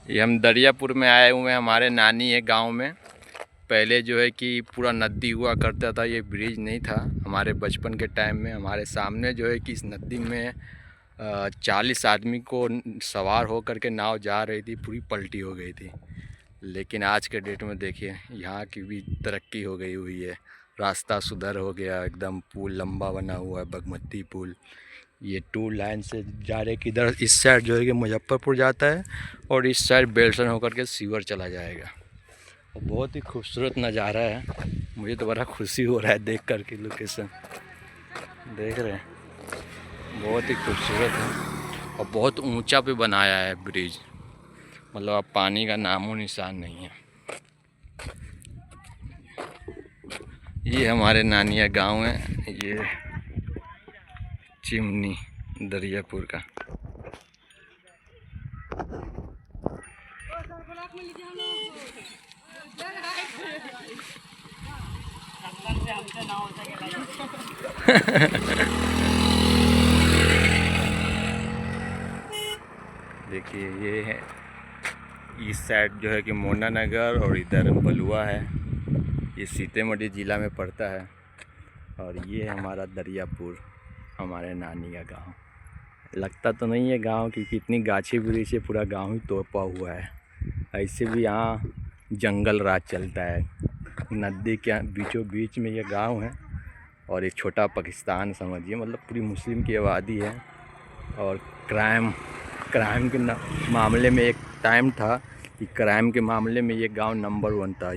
ये हम दरियापुर में आए हुए हैं, हमारे नानी है गांव में। पहले जो है कि पूरा नदी हुआ करता था, ये ब्रिज नहीं था। हमारे बचपन के टाइम में हमारे सामने जो है कि इस नदी में 40 आदमी को सवार हो करके नाव जा रही थी, पूरी पलटी हो गई थी। लेकिन आज के डेट में देखिए यहाँ की भी तरक्की हो गई हुई है, रास्ता सुधर हो गया, एकदम पुल लंबा बना हुआ है, बागमती पुल। ये 2 लाइन से जा रहे कि इधर इस साइड जो है कि मुजफ्फरपुर जाता है और इस साइड बेलसन होकर के सीवर चला जाएगा। और बहुत ही खूबसूरत नज़ारा है, मुझे तो बड़ा खुशी हो रहा है देख कर के। लोकेशन देख रहे हैं, बहुत ही खूबसूरत है और बहुत ऊंचा पे बनाया है ब्रिज, मतलब अब पानी का नामो निशान नहीं है। ये हमारे नानिया गांव है, ये चिमनी दरियापुर का। देखिए ये है इस साइड जो है कि मोना नगर और इधर बलुआ है, ये सीतामढ़ी ज़िला में पड़ता है। और ये है हमारा दरियापुर, हमारे नानी का गांव। लगता तो नहीं है गांव, क्योंकि इतनी गाछी वृक्ष से पूरा गांव ही तोपा हुआ है। ऐसे भी यहाँ जंगल राज चलता है, नदी के बीचों बीच में ये गांव है। और एक छोटा पाकिस्तान समझिए, मतलब पूरी मुस्लिम की आबादी है। और क्राइम के मामले में एक टाइम था कि क्राइम के मामले में ये गांव नंबर 1 था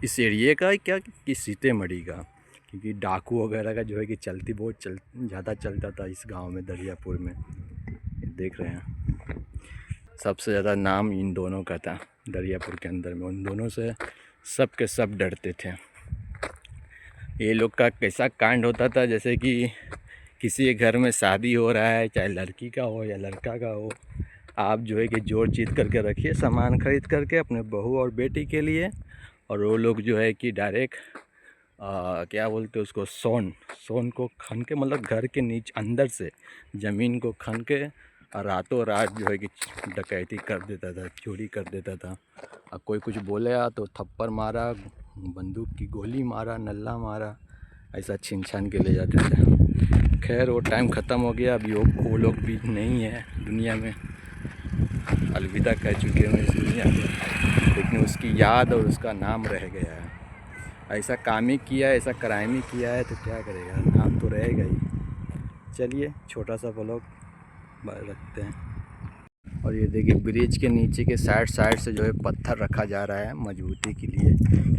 इस एरिए का, क्या कि सीतामढ़ी का। क्योंकि डाकू वगैरह का जो है कि चलती बहुत ज़्यादा चलता था इस गांव में, दरियापुर में। देख रहे हैं, सबसे ज़्यादा नाम इन दोनों का था दरियापुर के अंदर में। उन दोनों से सब के सब डरते थे। ये लोग का कैसा कांड होता था, जैसे कि किसी के घर में शादी हो रहा है, चाहे लड़की का हो या लड़का का हो, आप जो है कि जोड़ जीत करके रखिए सामान खरीद करके अपने बहू और बेटी के लिए। और वो लोग जो है कि डायरेक्ट क्या बोलते हैं उसको, सोन को खन के, मतलब घर के नीचे अंदर से ज़मीन को खन के रातों रात जो है कि डकैती कर देता था, चोरी कर देता था। अब कोई कुछ बोलेगा तो थप्पड़ मारा, बंदूक की गोली मारा, नल्ला मारा, ऐसा छीन छान के ले जाते थे। खैर वो टाइम ख़त्म हो गया, अभी वो लोग भी नहीं है दुनिया में, अलविदा कह चुके हैं इस दुनिया में। लेकिन उसकी याद और उसका नाम रह गया है। ऐसा काम ही किया है, ऐसा क्राइम ही किया है, तो क्या करेगा, नाम तो रहेगा ही। चलिए छोटा सा ब्लॉग रखते हैं। और ये देखिए ब्रिज के नीचे के साइड से जो है पत्थर रखा जा रहा है मजबूती के लिए,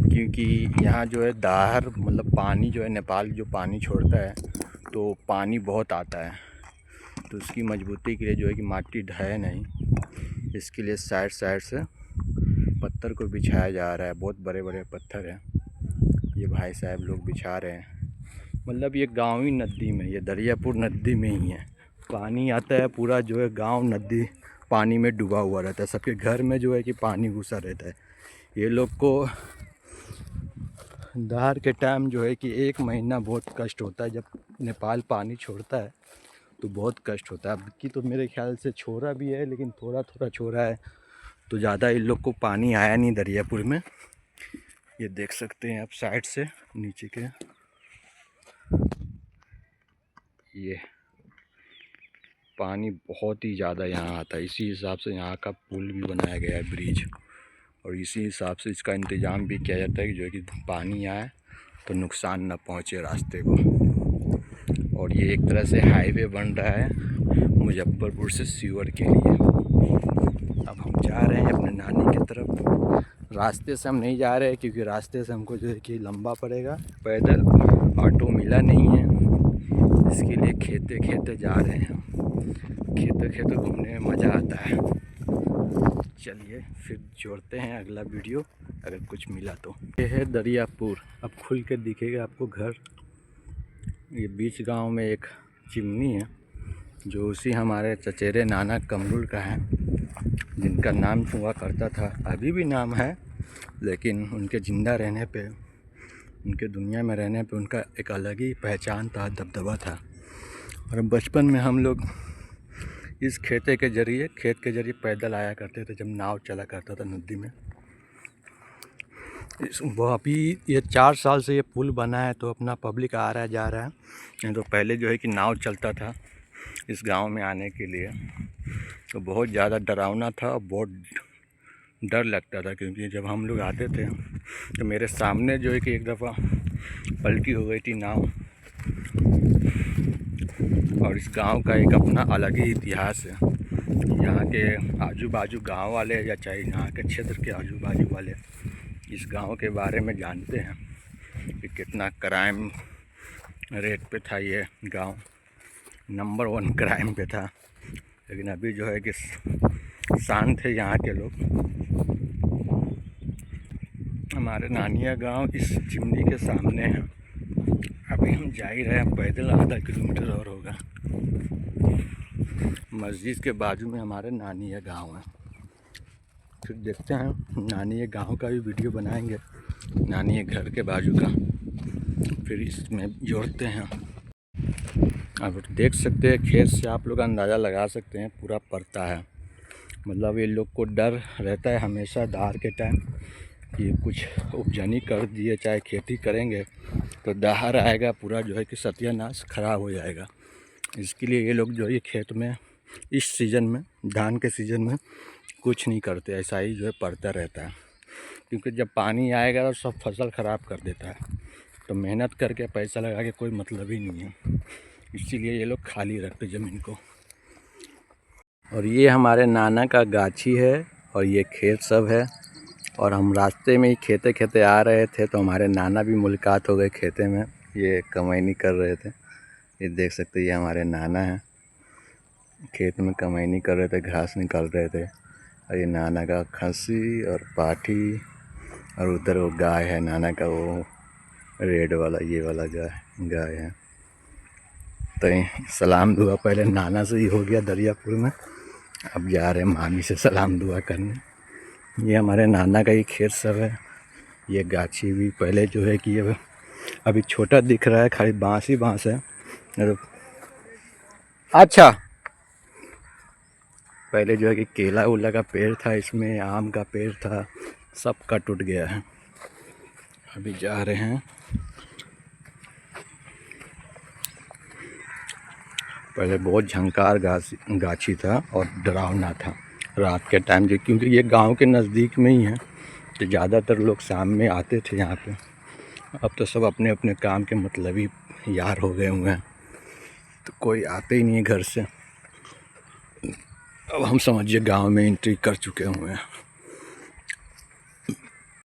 क्योंकि यहाँ जो है दाहर, मतलब पानी जो है नेपाल जो पानी छोड़ता है तो पानी बहुत आता है, तो उसकी मजबूती के लिए जो है कि माटी ढहे नहीं, इसके लिए साइड से पत्थर को बिछाया जा रहा है। बहुत बड़े बड़े पत्थर हैं, ये भाई साहब लोग बिछा रहे हैं। मतलब ये गाँव ही नदी में, ये दरियापुर नदी में ही है। पानी आता है पूरा, जो है गांव नदी पानी में डूबा हुआ रहता है, सबके घर में जो है कि पानी घुसा रहता है। ये लोग को दाहर के टाइम जो है कि 1 महीना बहुत कष्ट होता है, जब नेपाल पानी छोड़ता है तो बहुत कष्ट होता है। अब की तो मेरे ख्याल से छोड़ा भी है, लेकिन थोड़ा थोड़ा छोड़ा है, तो ज़्यादा इन लोग को पानी आया नहीं दरियापुर में। ये देख सकते हैं आप साइड से नीचे के, ये पानी बहुत ही ज़्यादा यहाँ आता है। इसी हिसाब से यहाँ का पुल भी बनाया गया है, ब्रिज, और इसी हिसाब से इसका इंतज़ाम भी किया जाता है कि जो है कि पानी आए तो नुकसान ना पहुँचे रास्ते को। और ये एक तरह से हाईवे बन रहा है मुजफ्फरपुर से सीवर के लिए। अब हम जा रहे हैं अपने नानी की तरफ। रास्ते से हम नहीं जा रहे हैं, क्योंकि रास्ते से हमको जो है कि लंबा पड़ेगा, पैदल ऑटो मिला नहीं है, इसके लिए खेते खेते जा रहे हैं। खेते खेते घूमने में मज़ा आता है। चलिए फिर जोड़ते हैं अगला वीडियो, अगर कुछ मिला तो। ये है दरियापुर, अब खुल के दिखेगा आपको घर। ये बीच गांव में एक चिमनी है, जो उसी हमारे चचेरे नाना कमरुल का है, जिनका नाम हुआ करता था, अभी भी नाम है, लेकिन उनके ज़िंदा रहने पे, उनके दुनिया में रहने पे उनका एक अलग ही पहचान था, दबदबा था। और बचपन में हम लोग इस खेत के जरिए पैदल आया करते थे जब नाव चला करता था नदी में। वो अभी ये 4 साल से ये पुल बना है तो अपना पब्लिक आ रहा है जा रहा है, नहीं तो पहले जो है कि नाव चलता था इस गांव में आने के लिए, तो बहुत ज़्यादा डरावना था और बहुत डर लगता था, क्योंकि जब हम लोग आते थे तो मेरे सामने जो है कि एक दफ़ा पलटी हो गई थी नाव। और इस गांव का एक अपना अलग ही इतिहास है। यहाँ के आजू बाजू गांव वाले या चाहे यहाँ के क्षेत्र के आजू बाजू वाले इस गांव के बारे में जानते हैं कि कितना क्राइम रेट पे था ये गांव, नंबर 1 क्राइम पे था। लेकिन अभी जो है कि शांत है यहाँ के लोग। हमारे नानिया गांव इस चिमनी के सामने है। अभी हम जा ही रहे हैं, पैदल आधा किलोमीटर और होगा। मस्जिद के बाजू में हमारे नानिया गांव है। फिर देखते हैं नानिया गांव का भी वीडियो बनाएंगे, नानिया घर के बाजू का, फिर इसमें जोड़ते हैं। अब देख सकते हैं खेत से आप लोग अंदाज़ा लगा सकते हैं पूरा पड़ता है। मतलब ये लोग को डर रहता है हमेशा दार के टाइम कि कुछ उपजनी कर दिए, चाहे खेती करेंगे तो दहाड़ आएगा, पूरा जो है कि सत्यानाश खराब हो जाएगा। इसके लिए ये लोग जो है खेत में इस सीज़न में, धान के सीज़न में कुछ नहीं करते, ऐसा ही जो है पड़ता रहता है। क्योंकि जब पानी आएगा तो सब फसल ख़राब कर देता है, तो मेहनत करके पैसा लगा के कोई मतलब ही नहीं है। इसीलिए ये लोग खाली रखते ज़मीन को। और ये हमारे नाना का गाछी है और ये खेत सब है। और हम रास्ते में ही खेते खेते आ रहे थे तो हमारे नाना भी मुलाकात हो गए खेते में, ये कमैनी कर रहे थे। ये देख सकते हैं ये हमारे नाना हैं, खेत में कमैनी कर रहे थे, घास निकाल रहे थे। और ये नाना का खस्सी और पाठी, और उधर वो गाय है नाना का, वो रेड वाला ये वाला गाय है। तो सलाम दुआ पहले नाना से ही हो गया दरियापुर में, अब जा रहे हैं मामी से सलाम दुआ करने। ये हमारे नाना का ही खेत सब है। ये गाछी भी पहले जो है कि ये अभी छोटा दिख रहा है, खाली बाँस ही बाँस है। अच्छा, पहले जो है कि केला उला का पेड़ था, इसमें आम का पेड़ था, सब का टूट गया है। अभी जा रहे हैं। पहले बहुत झंकार गाछी था और डरावना था रात के टाइम, जो क्योंकि ये गांव के नज़दीक में ही है तो ज़्यादातर लोग शाम में आते थे यहाँ पे। अब तो सब अपने अपने काम के मतलबी यार हो गए हुए हैं, तो कोई आते ही नहीं है घर से। अब हम समझिए गांव में एंट्री कर चुके हुए हैं।